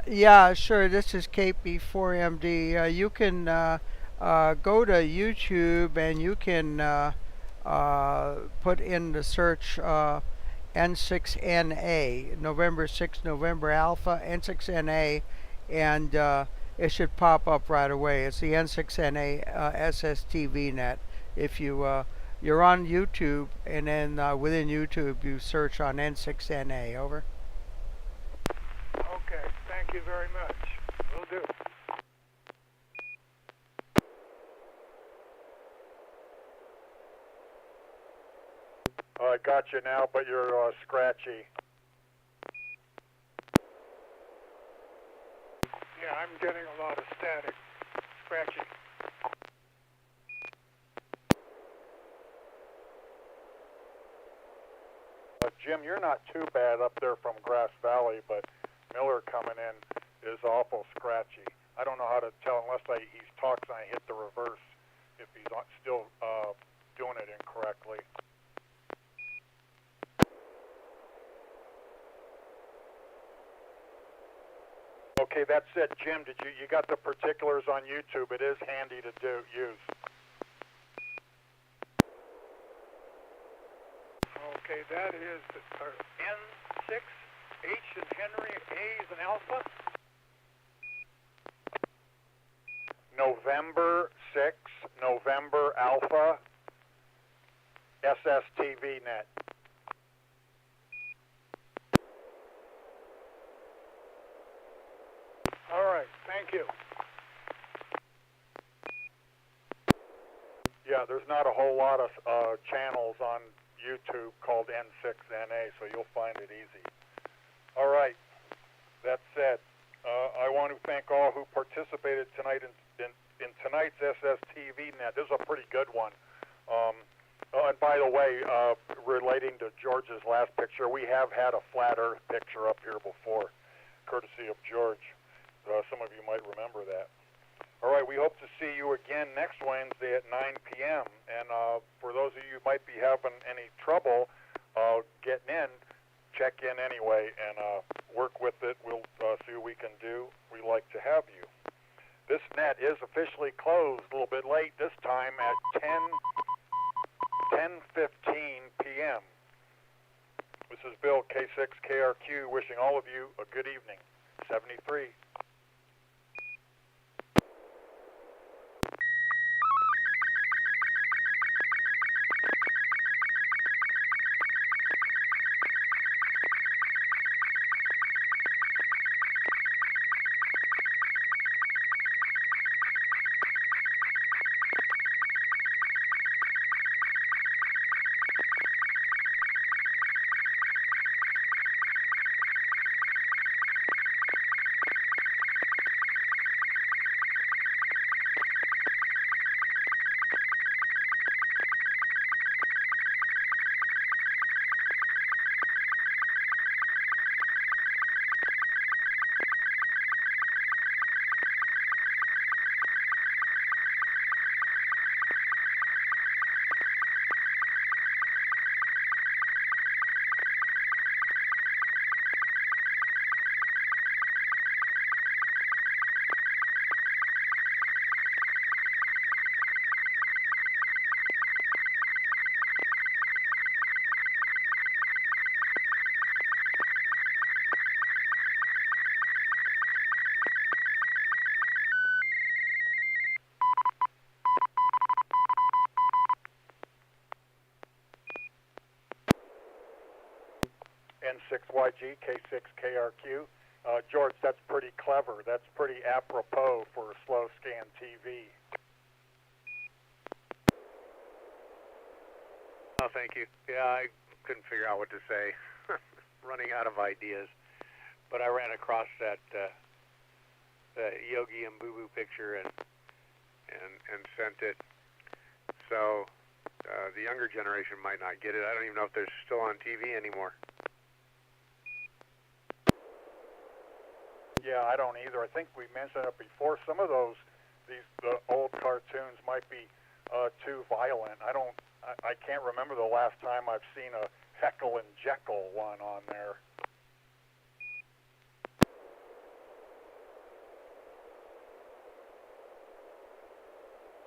[SPEAKER 1] Yeah, sure. This is KP4MD. You can go to YouTube and you can put in the search N6NA, November 6, November Alpha, N6NA, and it should pop up right away. It's the N6NA SSTV Net. If you're on YouTube, and then within YouTube you search on N6NA. Over.
[SPEAKER 7] Okay, thank you very much. Will do.
[SPEAKER 2] I got you now, but you're scratchy.
[SPEAKER 7] Yeah, I'm getting a lot of static. Scratchy.
[SPEAKER 2] Jim, you're not too bad up there from Grass Valley, but Miller coming in is awful scratchy. I don't know how to tell unless he talks and I hit the reverse if he's still doing it incorrectly. Okay, that's it. Jim, you got the particulars on YouTube? It is handy to use.
[SPEAKER 7] Okay, that is N6, H is Henry, A is an Alpha.
[SPEAKER 2] November 6, November Alpha, SSTV Net.
[SPEAKER 7] All right, thank you.
[SPEAKER 2] Yeah, there's not a whole lot of channels on YouTube called N6NA, so you'll find it easy. All right, that said, I want to thank all who participated tonight in tonight's SSTV Net. This is a pretty good one. And by the way, relating to George's last picture, we have had a flat Earth picture up here before, courtesy of George. Some of you might remember that. All right, we hope to see you again next Wednesday at 9 p.m. And for those of you who might be having any trouble getting in, check in anyway and work with it. We'll see what we can do. We like to have you. This net is officially closed a little bit late this time at 10:15 p.m. This is Bill, K6KRQ, wishing all of you a good evening. 73. N6YG, K6KRQ. George, that's pretty clever. That's pretty apropos for a slow scan TV.
[SPEAKER 8] Oh, thank you. Yeah, I couldn't figure out what to say. running out of ideas. But I ran across that Yogi and Boo Boo picture and sent it. So the younger generation might not get it. I don't even know if they're still on TV anymore.
[SPEAKER 2] Yeah, I don't either. I think we mentioned it before. Some of the old cartoons might be too violent. I can't remember the last time I've seen a Heckle and Jekyll one on there.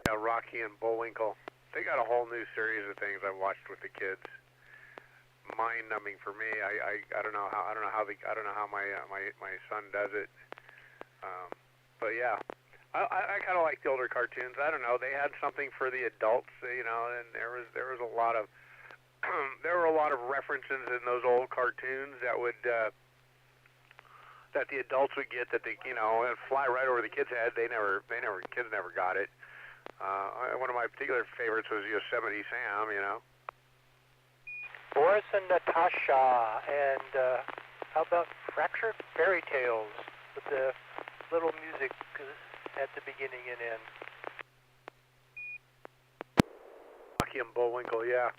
[SPEAKER 8] Yeah, Rocky and Bullwinkle. They got a whole new series of things I watched with the kids. Mind-numbing for me. I don't know how my son does it. But yeah, I kind of like the older cartoons. I don't know. They had something for the adults, you know, and there was a lot of there were a lot of references in those old cartoons that would that the adults would get that they, you know, and fly right over the kids' head. Kids never got it. One of my particular favorites was Yosemite Sam, you know.
[SPEAKER 5] Boris and Natasha, and how about Fractured Fairy Tales with the little music at the beginning and end.
[SPEAKER 8] Rocky and Bullwinkle, yeah.